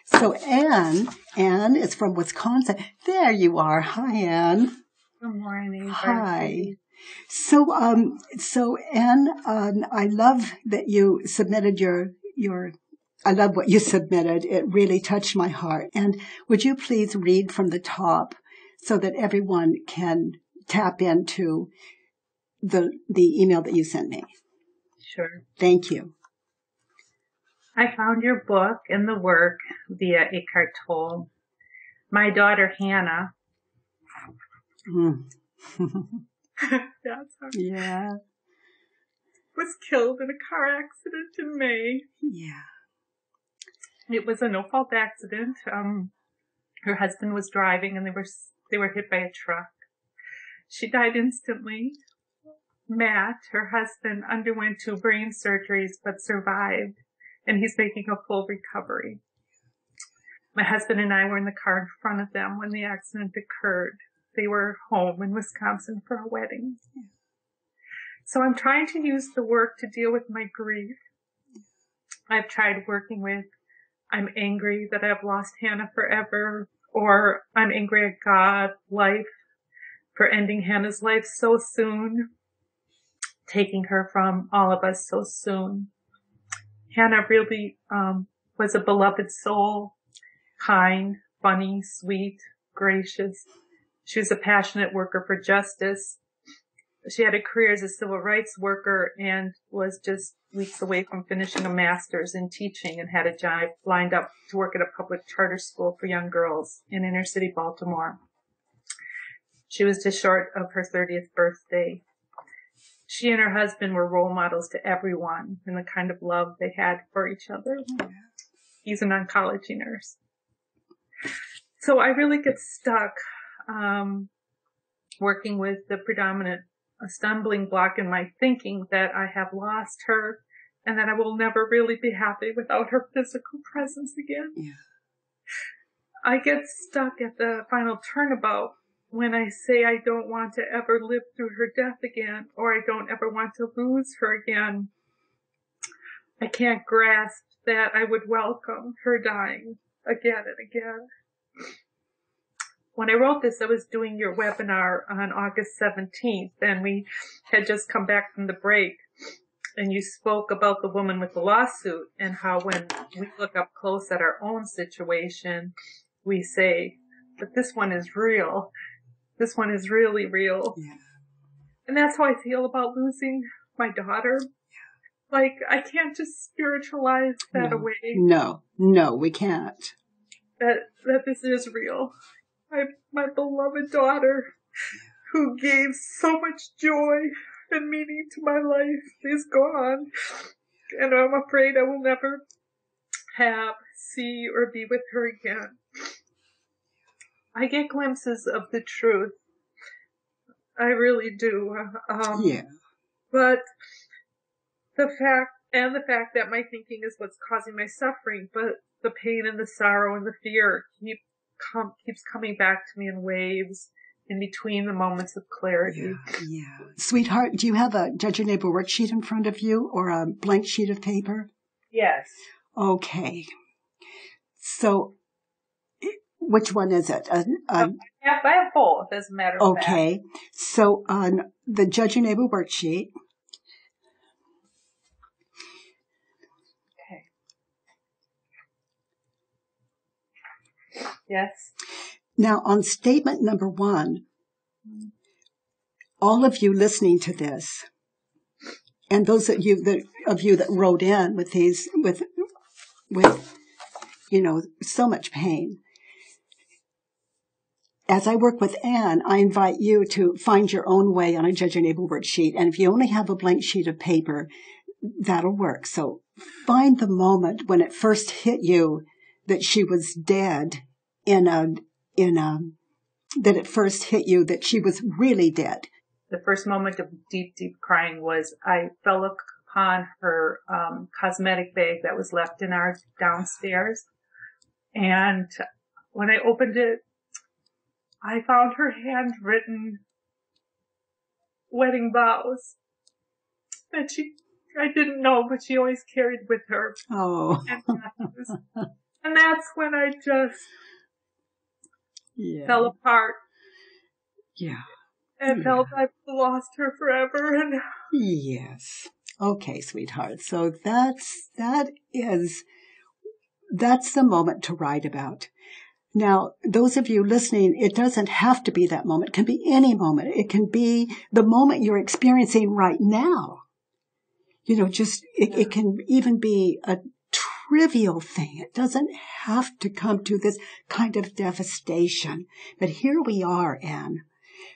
So Anne is from Wisconsin. There you are. Hi, Anne. Good morning. Hi. So Anne, I love that you submitted I love what you submitted. It really touched my heart. And would you please read from the top so that everyone can tap into the email that you sent me? Sure. Thank you. I found your book and the work via Eckhart Tolle. My daughter Hannah. Yeah. Was killed in a car accident in May. Yeah. It was a no-fault accident. Her husband was driving and they were hit by a truck. She died instantly. Matt, her husband, underwent 2 brain surgeries but survived, and he's making a full recovery. My husband and I were in the car in front of them when the accident occurred. They were home in Wisconsin for a wedding. So I'm trying to use the work to deal with my grief. I've tried working with, I'm angry that I've lost Hannah forever, or I'm angry at God, life, for ending Hannah's life so soon, taking her from all of us so soon. Hannah really was a beloved soul, kind, funny, sweet, gracious. She was a passionate worker for justice. She had a career as a civil rights worker and was just weeks away from finishing a master's in teaching and had a job lined up to work at a public charter school for young girls in inner city Baltimore. She was just short of her 30th birthday. She and her husband were role models to everyone in the kind of love they had for each other. He's an oncology nurse. So I really get stuck working with the predominant stumbling block in my thinking that I have lost her and that I will never really be happy without her physical presence again. Yeah. I get stuck at the final turnabout when I say I don't want to ever live through her death again, or I don't ever want to lose her again. I can't grasp that I would welcome her dying again and again. When I wrote this, I was doing your webinar on August 17th, and we had just come back from the break, and you spoke about the woman with the lawsuit and how when we look up close at our own situation, we say, but this one is real. This one is really real. Yeah. And that's how I feel about losing my daughter. Like, I can't just spiritualize that away. No, we can't. That this is real. My beloved daughter, who gave so much joy and meaning to my life, is gone. And I'm afraid I will never see, or be with her again. I get glimpses of the truth. I really do. But the fact that my thinking is what's causing my suffering, but the pain and the sorrow and the fear keeps coming back to me in waves in between the moments of clarity. Yeah. Sweetheart, do you have a Judge Your Neighbor worksheet in front of you or a blank sheet of paper? Yes. Okay. So, which one is it? I have both, as a matter of fact. Okay. So, on the Judge Your Neighbor worksheet. Okay. Yes. Now, on statement number 1, all of you listening to this, and those of you that wrote in with these, with so much pain. As I work with Anne, I invite you to find your own way on a Judge Your Neighbor worksheet. And if you only have a blank sheet of paper, that'll work. So find the moment when it first hit you that she was dead that it first hit you that she was really dead. The first moment of deep, deep crying was I fell upon her cosmetic bag that was left in our downstairs. And when I opened it, I found her handwritten wedding vows that I didn't know, but she always carried with her. Oh. And And that's when I just fell apart. Yeah. And felt I've lost her forever. And yes. Okay, sweetheart. So that's the moment to write about. Now, those of you listening, it doesn't have to be that moment. It can be any moment. It can be the moment you're experiencing right now. You know, it can even be a trivial thing. It doesn't have to come to this kind of devastation. But here we are, Anne.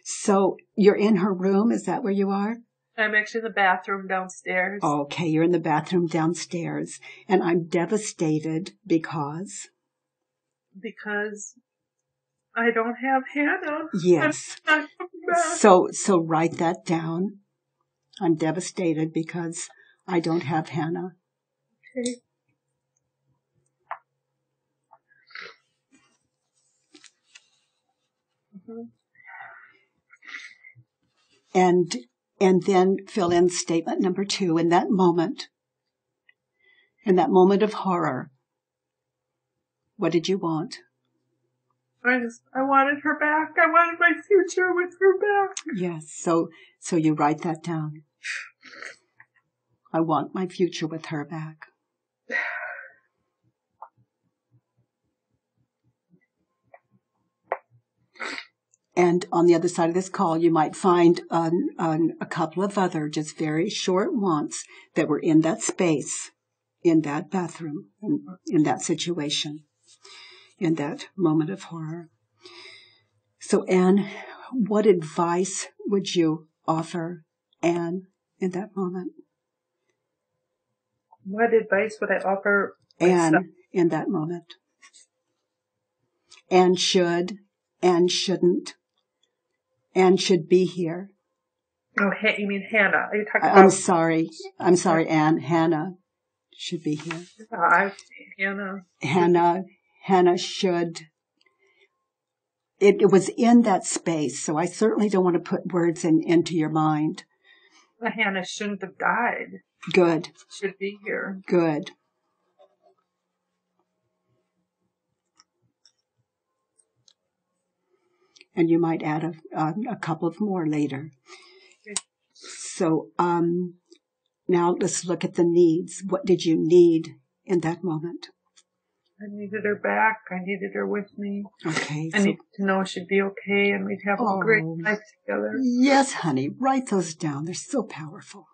So you're in her room. Is that where you are? I'm actually in the bathroom downstairs. Okay, you're in the bathroom downstairs. And I'm devastated because I don't have Hannah. Yes. So write that down. I'm devastated because I don't have Hannah. Okay. And then fill in statement number 2 in that moment of horror. What did you want? I wanted her back. I wanted my future with her back. Yes. So you write that down. I want my future with her back. And on the other side of this call, you might find a couple of other just very short wants that were in that space, in that bathroom, in that situation, in that moment of horror. So, Anne, what advice would you offer Anne in that moment? What advice would I offer Anne in that moment? Anne should, Anne shouldn't. Anne should be here. Oh, you mean Hannah? Are you talking about? I'm sorry, Anne. Hannah should be here. Hannah should. It was in that space, so I certainly don't want to put words into your mind. Hannah shouldn't have died. Good. Should be here. Good. And you might add a couple of more later. Okay. So now let's look at the needs. What did you need in that moment? I needed her back. I needed her with me. Okay. I needed to know she'd be okay and we'd have a great life together. Yes, honey. Write those down. They're so powerful.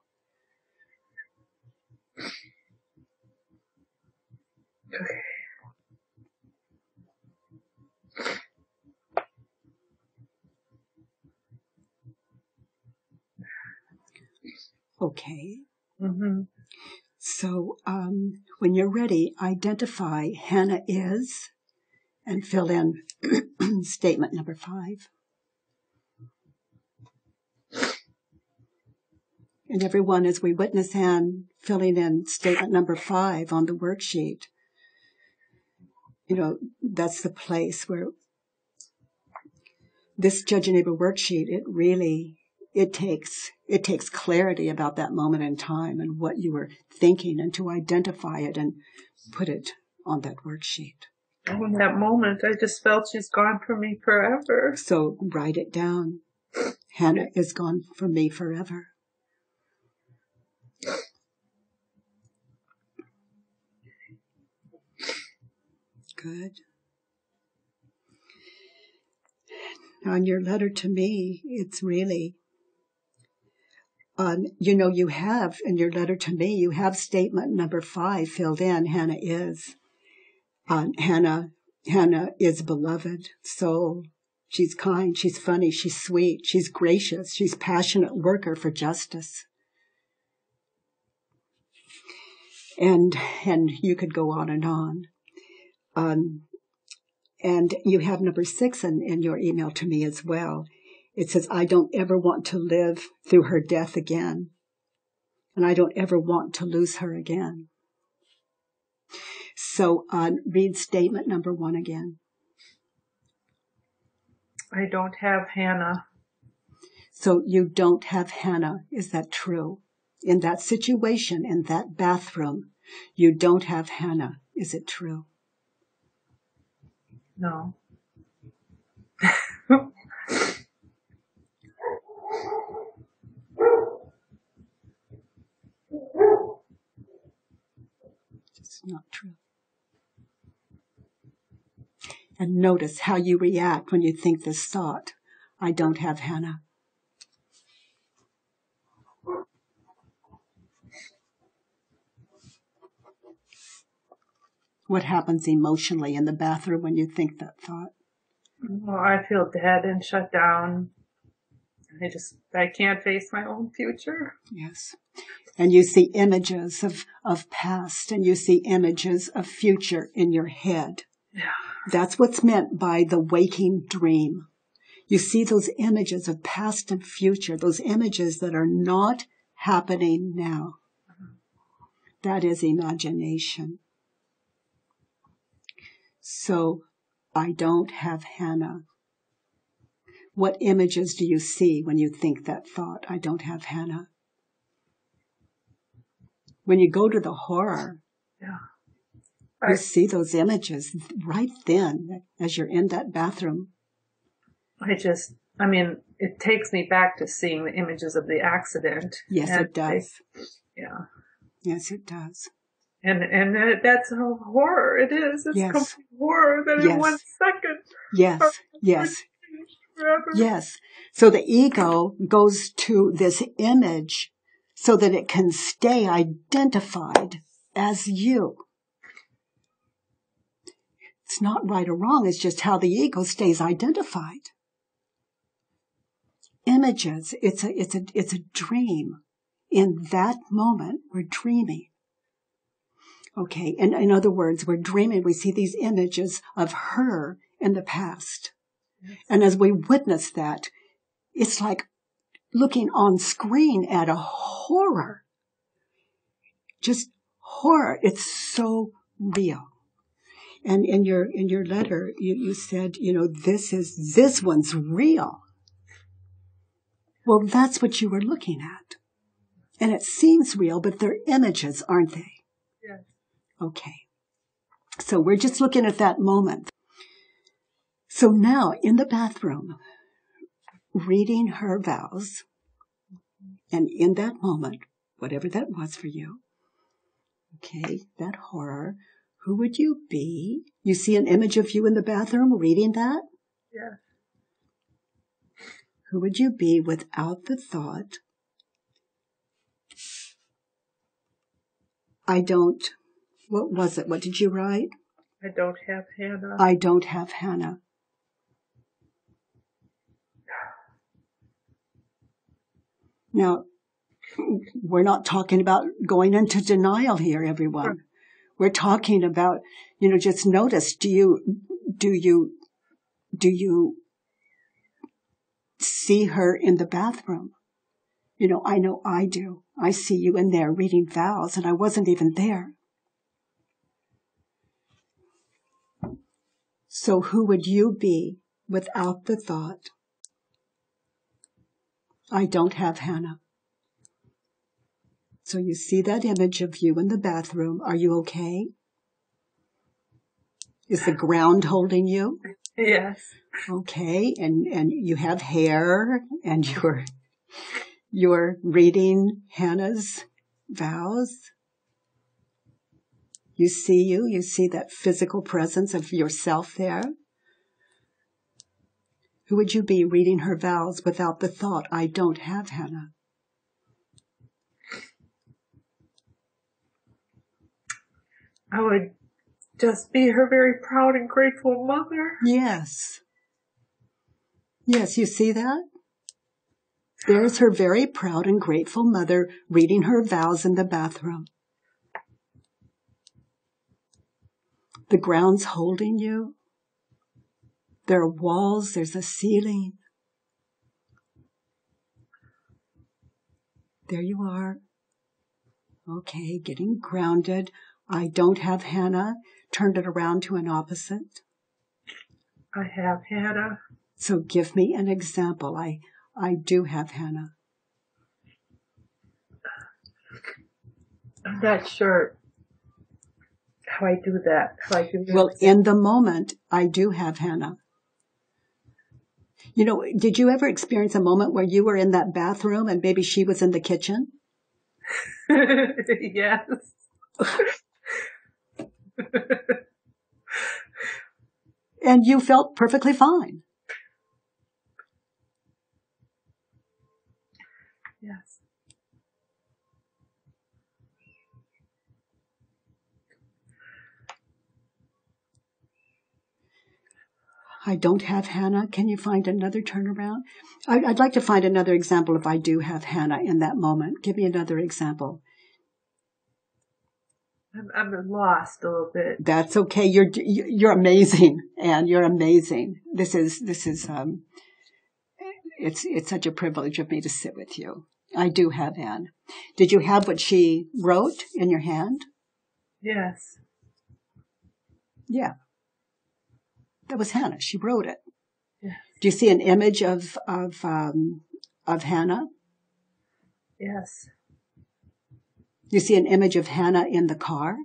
Okay. Okay. Mm-hmm. So when you're ready, identify Hannah is and fill in statement number 5. And everyone, as we witness Anne filling in statement number 5 on the worksheet, you know, that's the place where this Judge and Neighbor worksheet, it takes clarity about that moment in time and what you were thinking, and to identify it and put it on that worksheet. In that moment, I just felt she's gone from me forever. So write it down. Hannah is gone from me forever. Good. Now, in your letter to me, it's really, you have, in your letter to me, you have statement number 5 filled in. Hannah is. Hannah is beloved soul. She's kind, she's funny, she's sweet, she's gracious, she's passionate worker for justice. And you could go on and on. And you have number 6 in your email to me as well. It says, I don't ever want to live through her death again. And I don't ever want to lose her again. So read statement number 1 again. I don't have Hannah. So you don't have Hannah. Is that true? In that situation, in that bathroom, you don't have Hannah. Is it true? No. It's not true. And notice how you react when you think this thought, I don't have Hannah. What happens emotionally in the bathroom when you think that thought? Well, I feel dead and shut down. I can't face my own future. Yes. And you see images of past, and you see images of future in your head. Yeah. That's what's meant by the waking dream. You see those images of past and future, those images that are not happening now. That is imagination. So, I don't have Hannah. What images do you see when you think that thought, I don't have Hannah? When you go to the horror, you see those images right then as you're in that bathroom. It takes me back to seeing the images of the accident. Yes, it does. Yeah. Yes, it does. And that's a horror. It is. It's complete horror that in 1 second. Yes. Yes. So the ego goes to this image so that it can stay identified as you. It's not right or wrong. It's just how the ego stays identified. Images. It's a dream. In that moment, we're dreaming. Okay. And in other words, we're dreaming. We see these images of her in the past. And as we witness that, it's like looking on screen at a horror. Just horror. It's so real. And in your letter, you said, this one's real. Well, that's what you were looking at. And it seems real, but they're images, aren't they? Yes. Okay. So we're just looking at that moment. So now, in the bathroom, reading her vows, and in that moment, whatever that was for you, okay, that horror, who would you be? You see an image of you in the bathroom reading that? Yeah. Who would you be without the thought, what was it? What did you write? I don't have Hannah. I don't have Hannah. Now, we're not talking about going into denial here, everyone. Sure. We're talking about, just notice, do you see her in the bathroom? I know I do. I see you in there reading vows, and I wasn't even there. So who would you be without the thought, I don't have Hannah? So you see that image of you in the bathroom. Are you okay? Is the ground holding you? Yes. Okay, and you have hair, and you're reading Hannah's vows. You see that physical presence of yourself there. Who would you be reading her vows without the thought, I don't have Hannah? I would just be her very proud and grateful mother. Yes. Yes, you see that? There's her very proud and grateful mother reading her vows in the bathroom. The ground's holding you. There are walls, there's a ceiling. There you are. Okay, getting grounded. I don't have Hannah. Turned it around to an opposite. I have Hannah. So give me an example. I do have Hannah. I'm not sure how I do that. How I do that. Well, in the moment, I do have Hannah. You know, did you ever experience a moment where you were in that bathroom and maybe she was in the kitchen? Yes. And you felt perfectly fine. Yes. I don't have Hannah. Can you find another turnaround? I'd like to find another example if I do have Hannah in that moment. Give me another example. I'm lost a little bit. That's okay. You're amazing, Anne. You're amazing. This is it's such a privilege of me to sit with you. I do have Anne. Did you have what she wrote in your hand? Yes. Yeah. That was Hannah. She wrote it. Yes. Do you see an image of Hannah? Yes. You see an image of Hannah in the car,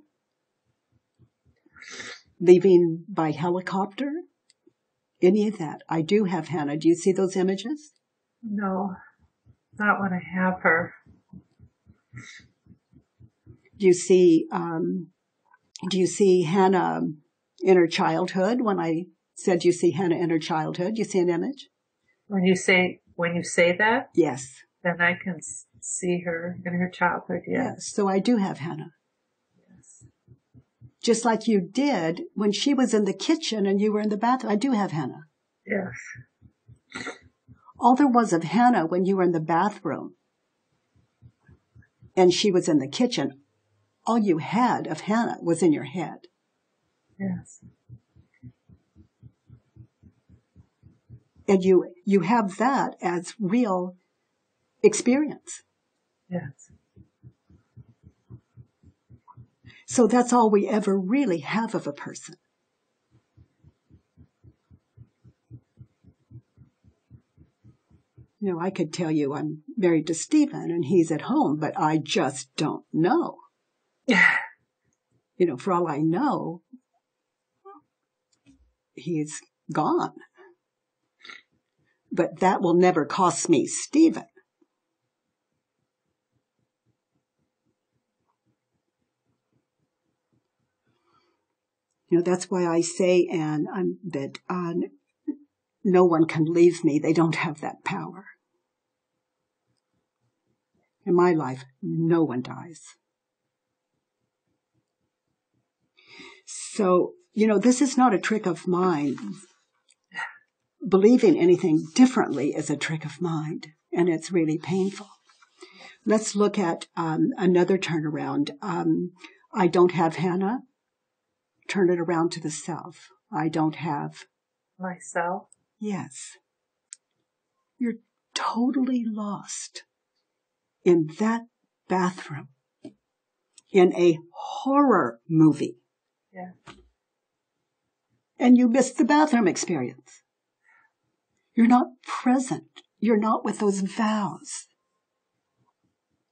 leaving by helicopter? Any of that? I do have Hannah. Do you see those images? No, not when I have her. Do you see Hannah in her childhood? When I said you see Hannah in her childhood, you see an image? When you say that? Yes. Then I can see her in her childhood, yes. So I do have Hannah. Yes. Just like you did when she was in the kitchen and you were in the bathroom. I do have Hannah. Yes. All there was of Hannah when you were in the bathroom and she was in the kitchen, all you had of Hannah was in your head. Yes. And you have that as real experience. Yes. So that's all we ever really have of a person. You know, I could tell you I'm married to Stephen and he's at home, but I just don't know. You know, for all I know, he's gone. But that will never cost me Stephen. You know, that's why I say, Anne, that no one can leave me. They don't have that power. In my life, no one dies. So, you know, this is not a trick of mine. Believing anything differently is a trick of mind, and it's really painful. Let's look at another turnaround. I don't have Hannah. Turn it around to the self. I don't have myself. Yes. You're totally lost in that bathroom in a horror movie. Yeah. And you missed the bathroom experience. You're not present. You're not with those vows.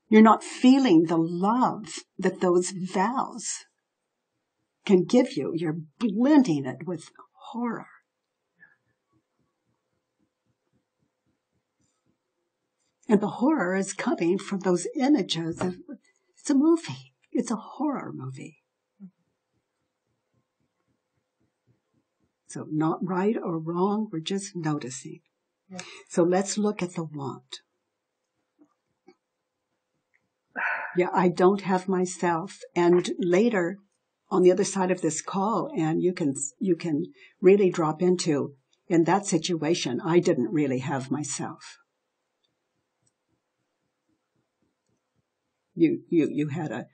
You're not feeling the love that those vows can give you. You're blending it with horror. And the horror is coming from those images of, it's a movie. It's a horror movie. So not right or wrong, we're just noticing. Yeah. So let's look at the want. Yeah, I don't have myself. And later, on the other side of this call, and you can really drop into, in that situation, I didn't really have myself. You had a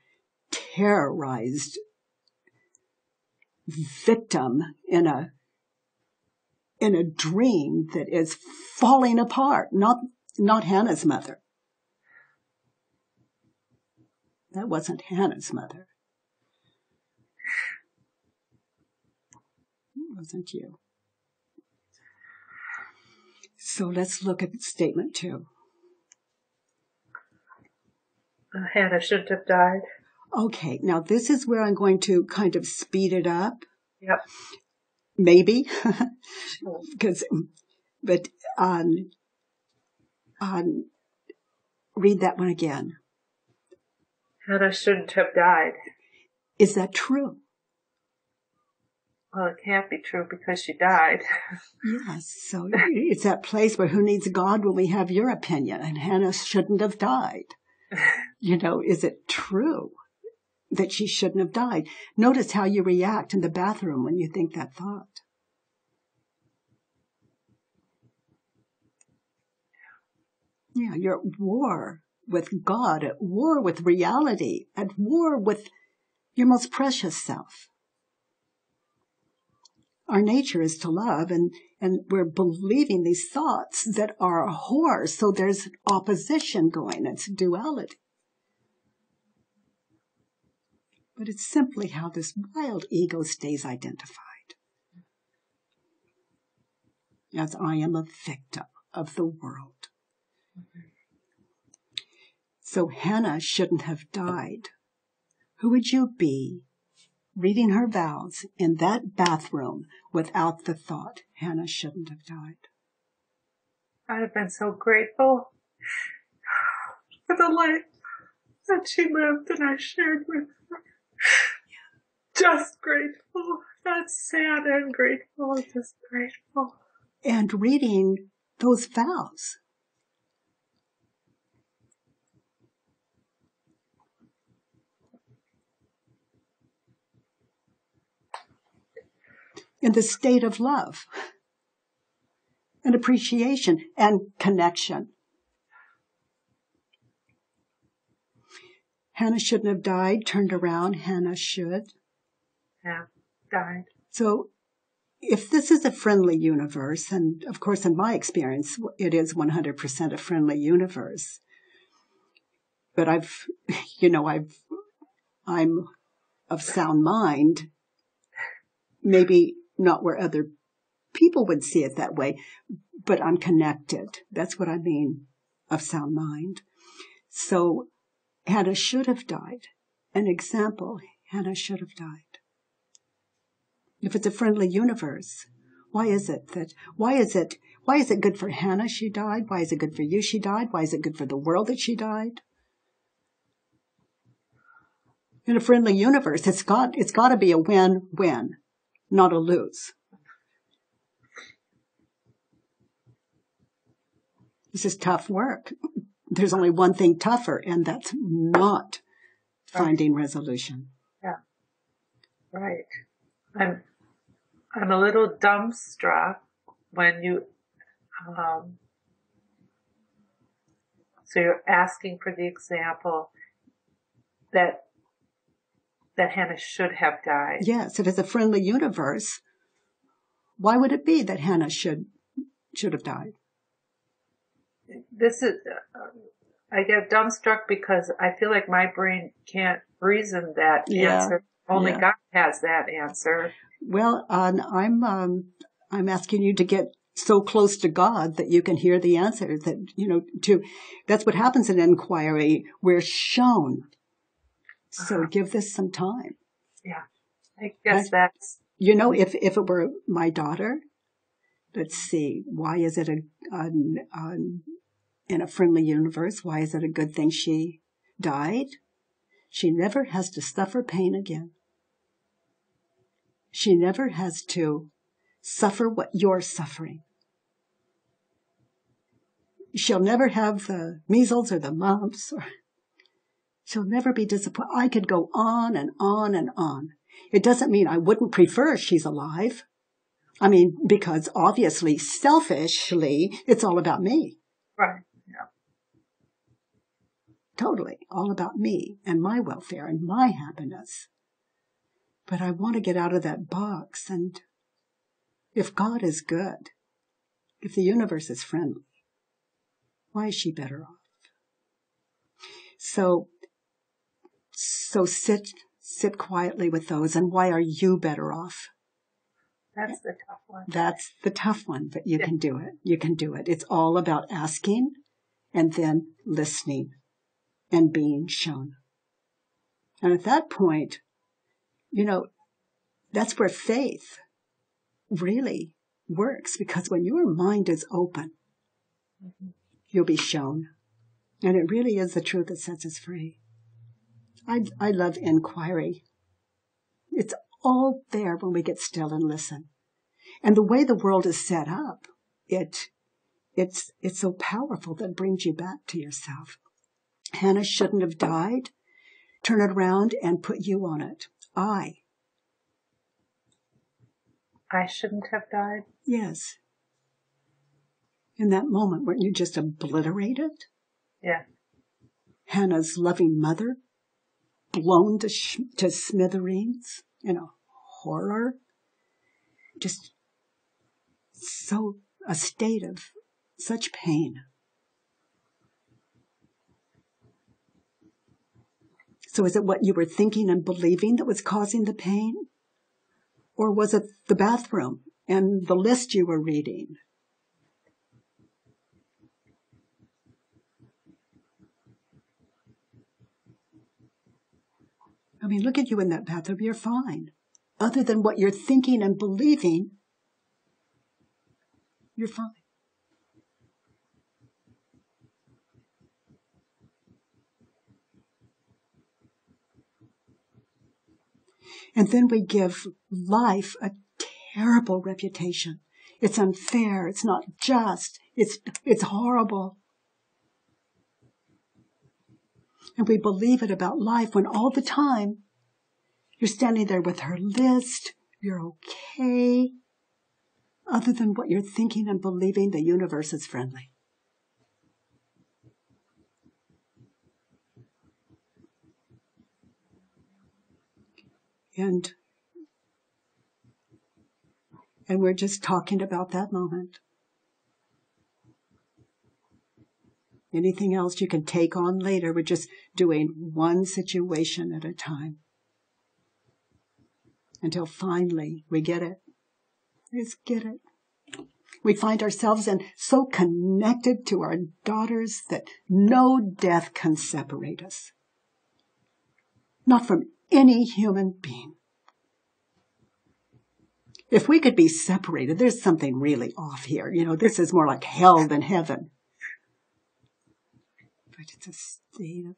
terrorized victim in a dream that is falling apart, not Hannah's mother. That wasn't Hannah's mother. It wasn't you. So let's look at statement 2. Hannah shouldn't have died. Okay, now this is where I'm going to kind of speed it up. Yep. Maybe. Sure. But read that one again. Hannah shouldn't have died. Is that true? Well, it can't be true because she died. Yes, so it's that place where who needs God when we have your opinion, and Hannah shouldn't have died. Is it true that she shouldn't have died? Notice how you react in the bathroom when you think that thought. Yeah, you're at war with God, at war with reality, at war with your most precious self. Our nature is to love, and we're believing these thoughts that are a horror. So there's opposition going. It's duality. But it's simply how this wild ego stays identified. As I am a victim of the world. So Hannah shouldn't have died. Who would you be reading her vows in that bathroom without the thought, Hannah shouldn't have died? I'd have been so grateful for the life that she lived and I shared with her. Just grateful. Not sad and grateful, just grateful. And reading those vows. In the state of love and appreciation and connection. Hannah shouldn't have died, turned around, Hannah should. Yeah, died. So if this is a friendly universe, and of course in my experience, it is 100% a friendly universe. But I'm of sound mind, maybe not where other people would see it that way, but I'm connected. That's what I mean of sound mind. So Hannah should have died. An example, Hannah should have died. If it's a friendly universe, why is it good for Hannah she died? Why is it good for you she died? Why is it good for the world that she died? In a friendly universe, it's got to be a win-win, not a lose. This is tough work. There's only one thing tougher, and that's not finding resolution. Yeah. Right. I'm a little dumbstruck when you, so you're asking for the example that Hannah should have died. Yes, it is a friendly universe. Why would it be that Hannah should have died? This is, I get dumbstruck because I feel like my brain can't reason that answer. Only God has that answer. Well, I'm asking you to get so close to God that you can hear the answer. That's what happens in inquiry. We're shown. So give this some time. Yeah, I guess that's. If it were my daughter, let's see, why is it in a friendly universe? Why is it a good thing she died? She never has to suffer pain again. She never has to suffer what you're suffering. She'll never have the measles or the mumps. She'll never be disappointed. I could go on and on and on. It doesn't mean I wouldn't prefer she's alive. I mean, because obviously, selfishly, it's all about me. Right. Yeah. Totally. All about me and my welfare and my happiness. But I want to get out of that box. And if God is good, if the universe is friendly, why is she better off? So sit quietly with those. And why are you better off? That's the tough one. That's the tough one, but you can do it. You can do it. It's all about asking and then listening and being shown. And at that point, that's where faith really works, because when your mind is open, you'll be shown. And it really is the truth that sets us free. I love inquiry. It's all there when we get still and listen. And the way the world is set up, it's so powerful that it brings you back to yourself. Hannah shouldn't have died. Turn it around and put you on it. I shouldn't have died? Yes. In that moment, weren't you just obliterated? Yeah. Hannah's loving mother, blown to smithereens in a horror. Just a state of such pain. So is it what you were thinking and believing that was causing the pain? Or was it the bathroom and the list you were reading? I mean, look at you in that bathroom. You're fine. Other than what you're thinking and believing, you're fine. And then we give life a terrible reputation. It's unfair. It's not just. It's horrible. And we believe it about life when all the time you're standing there with her list. You're okay. Other than what you're thinking and believing, the universe is friendly. And we're just talking about that moment. Anything else you can take on later. We're just doing one situation at a time. Until finally we get it. Just get it. We find ourselves so connected to our daughters that no death can separate us. Not from any human being. If we could be separated, there's something really off here. This is more like hell than heaven. But it's a state of mind.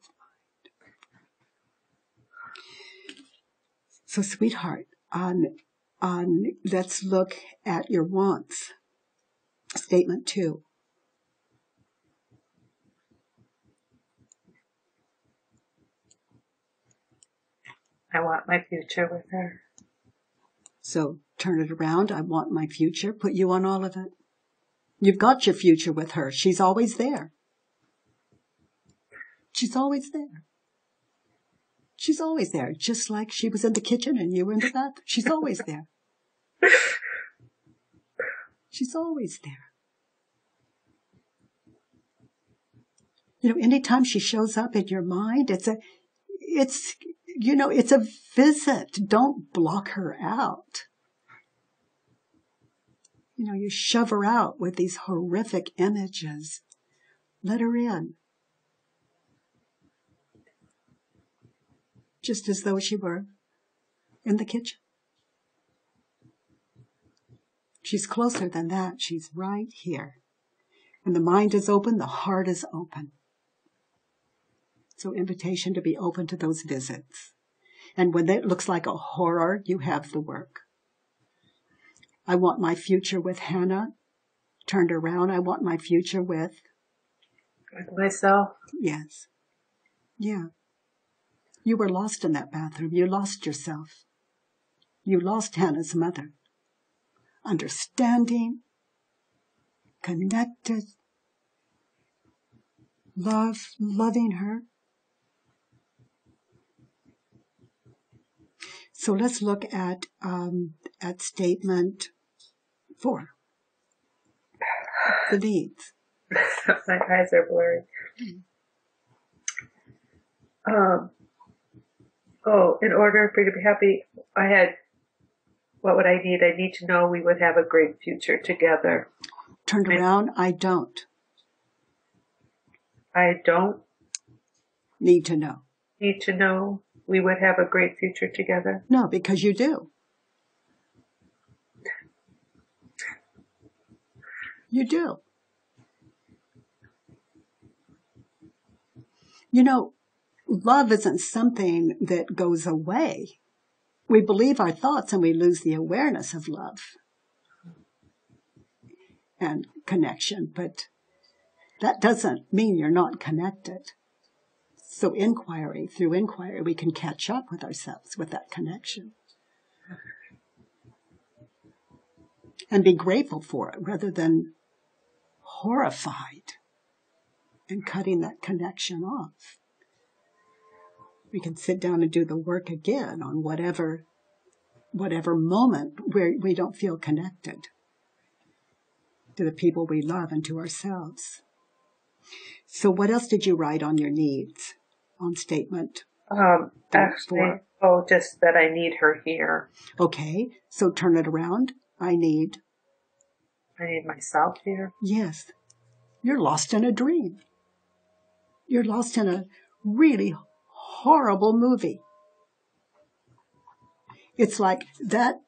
So, sweetheart, let's look at your wants. Statement 2. I want my future with her. So turn it around. I want my future. Put you on all of it. You've got your future with her. She's always there. She's always there. She's always there. Just like she was in the kitchen and you were in the bathroom. She's always there. She's always there. Anytime she shows up in your mind, it's a visit. Don't block her out. You shove her out with these horrific images. Let her in. Just as though she were in the kitchen. She's closer than that. She's right here. And the mind is open, the heart is open. So invitation to be open to those visits. And when it looks like a horror, you have the work. I want my future with Hannah. Turned around, I want my future with myself. Yes. Yeah. You were lost in that bathroom. You lost yourself. You lost Hannah's mother. Understanding, connected, loving her. So let's look at statement 4. The needs. My eyes are blurry. In order for you to be happy, what would I need? I need to know we would have a great future together. Turned around, I don't. I don't need to know. Need to know we would have a great future together? No, because you do. You do. You know, love isn't something that goes away. We believe our thoughts and we lose the awareness of love and connection, but that doesn't mean you're not connected. So through inquiry, we can catch up with ourselves with that connection and be grateful for it rather than horrified and cutting that connection off. We can sit down and do the work again on whatever moment where we don't feel connected to the people we love and to ourselves. So what else did you write on your needs on statement? Actually, just that I need her here. Okay, so turn it around. I need myself here. Yes. You're lost in a dream. You're lost in a really horrible movie. It's like that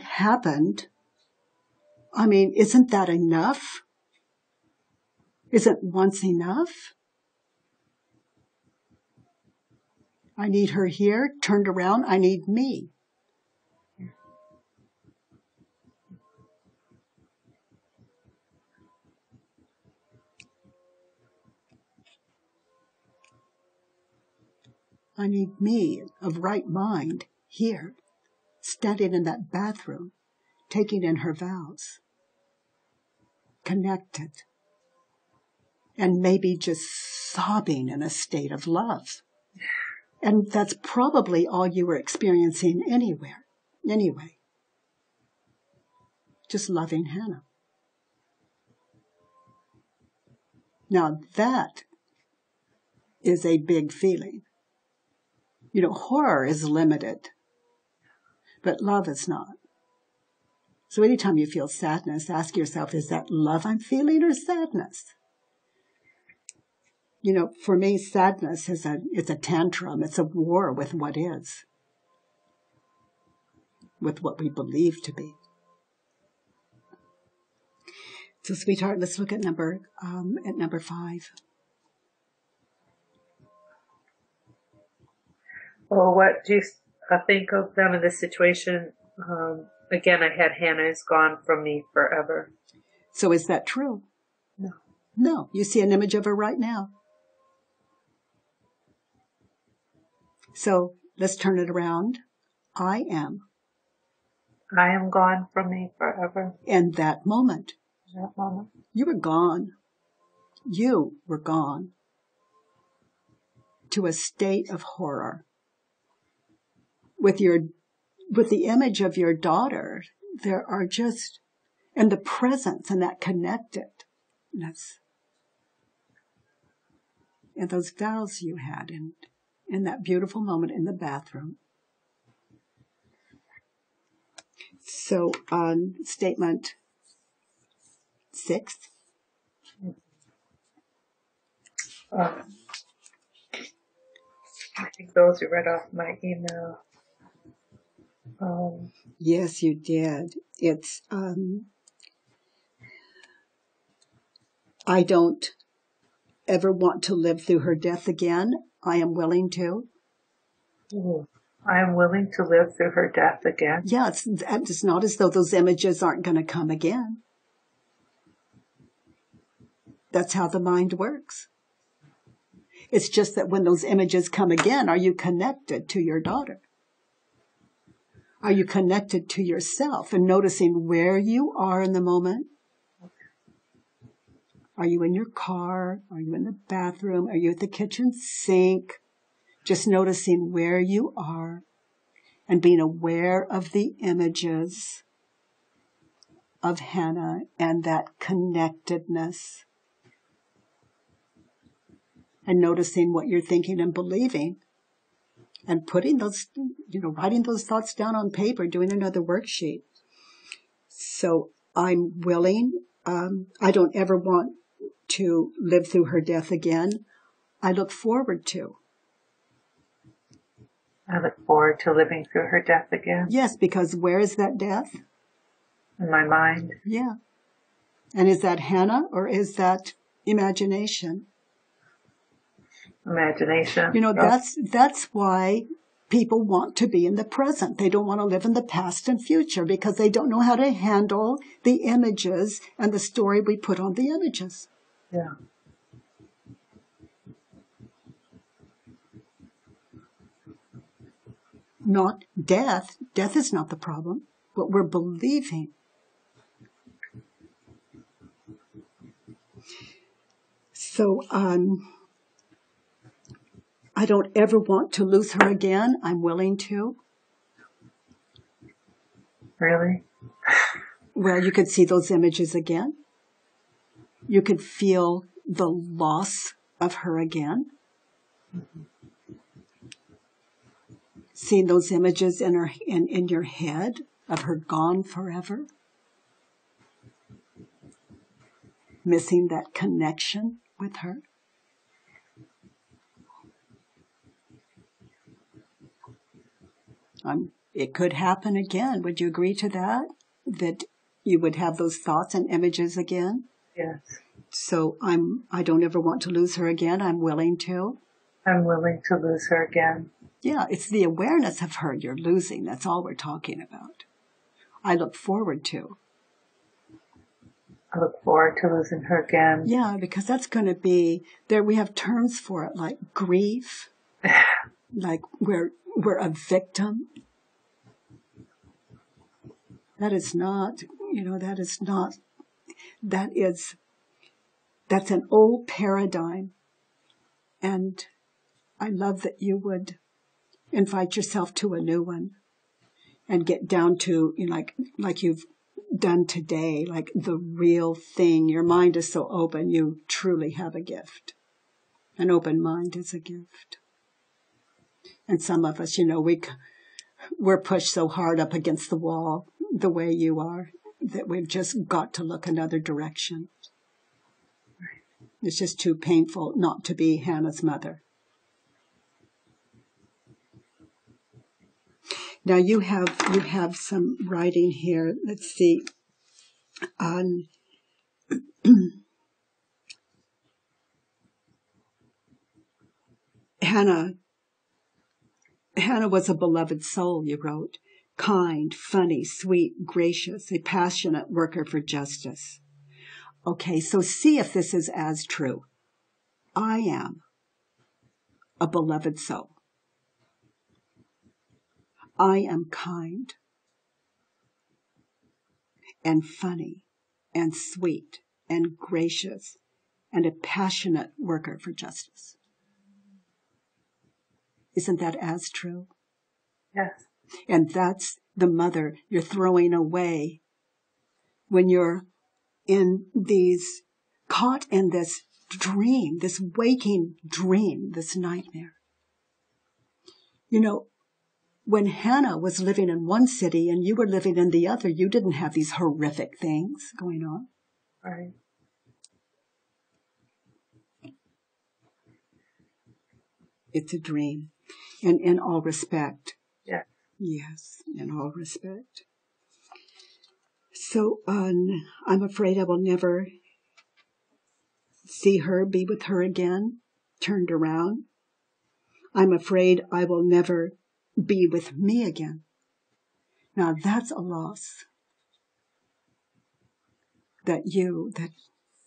happened. I mean, isn't that enough? Isn't once enough? I need her here, turned around, I need me. I need me of right mind here, standing in that bathroom, taking in her vows, connected, and maybe just sobbing in a state of love. And that's probably all you were experiencing anyway. Just loving Hannah. Now that is a big feeling. You know, horror is limited, but love is not. So anytime you feel sadness, ask yourself, is that love I'm feeling or sadness? You know, for me, sadness is a tantrum. It's a war with what is, with what we believe to be. So, sweetheart, let's look at number 5. Well, what do you think of them in this situation? Again, I had Hannah is gone from me forever. So is that true? No. No. You see an image of her right now. So let's turn it around. I am gone from me forever. And that moment. That moment. You were gone. You were gone to a state of horror. With the image of your daughter, there are just, and the presence and that connectedness, and those vows you had in that beautiful moment in the bathroom. So on statement 6. I think those you read off my email. Yes, you did. It's, I don't ever want to live through her death again. I am willing to. I am willing to live through her death again. Yeah, it's not as though those images aren't going to come again. That's how the mind works. It's just that when those images come again, are you connected to your daughter? Are you connected to yourself and noticing where you are in the moment? Are you in your car? Are you in the bathroom? Are you at the kitchen sink? Just noticing where you are and being aware of the images of Hannah and that connectedness. And noticing what you're thinking and believing. And putting those, writing those thoughts down on paper, doing another worksheet. So I'm willing. I don't ever want to live through her death again. I look forward to. I look forward to living through her death again. Yes, because where is that death? In my mind. Yeah. And is that Hannah or is that imagination? Imagination. You know, that's why people want to be in the present. They don't want to live in the past and future because they don't know how to handle the images and the story we put on the images. Yeah. Not death. Death is not the problem. What we're believing. So, I don't ever want to lose her again. I'm willing to. Really? Well, you could see those images again. You could feel the loss of her again. Mm-hmm. Seeing those images in your head of her gone forever. Missing that connection with her. It could happen again. Would you agree to that? That you would have those thoughts and images again? Yes. So I don't ever want to lose her again. I'm willing to. I'm willing to lose her again. Yeah, it's the awareness of her you're losing. That's all we're talking about. I look forward to. I look forward to losing her again. Yeah, because that's going to be, there we have terms for it, like grief, like we're a victim. That is not, that's an old paradigm. And I love that you would invite yourself to a new one and get down to, like you've done today, like the real thing. Your mind is so open, you truly have a gift. An open mind is a gift. And some of us, we're pushed so hard up against the wall the way you are that we've just got to look another direction. It's just too painful not to be Hannah's mother. Now you have some writing here. Let's see. Hannah was a beloved soul, you wrote. Kind, funny, sweet, gracious, a passionate worker for justice. Okay, so see if this is as true. I am a beloved soul. I am kind and funny and sweet and gracious and a passionate worker for justice. Isn't that as true? Yes. And that's the mother you're throwing away when you're caught in this dream, this waking dream, this nightmare. When Hannah was living in one city and you were living in the other, you didn't have these horrific things going on. Right. It's a dream. And in all respect. Yeah. Yes, in all respect. So I'm afraid I will never see her, be with her again, turned around. I'm afraid I will never be with me again. Now that's a loss. That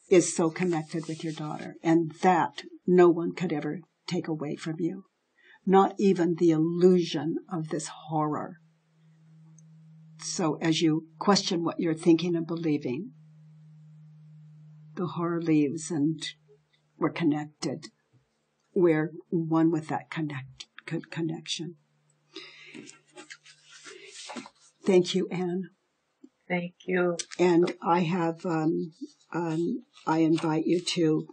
is so connected with your daughter, and that no one could ever take away from you. Not even the illusion of this horror. So as you question what you're thinking and believing, the horror leaves and we're connected. We're one with that connection. Thank you, Anne. Thank you. And I have, I invite you to,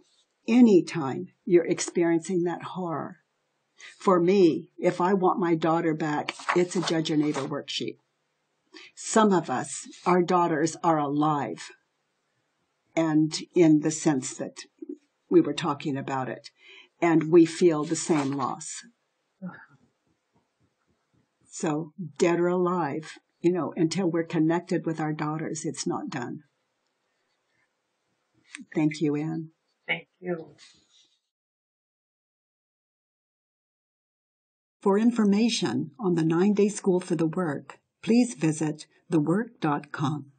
anytime you're experiencing that horror. For me, if I want my daughter back, it's a Judge Your Neighbor worksheet. Some of us, our daughters are alive. And in the sense that we were talking about it. And we feel the same loss. So dead or alive, you know, until we're connected with our daughters, it's not done. Thank you, Anne. Thank you. For information on the 9-day school for the work, please visit thework.com.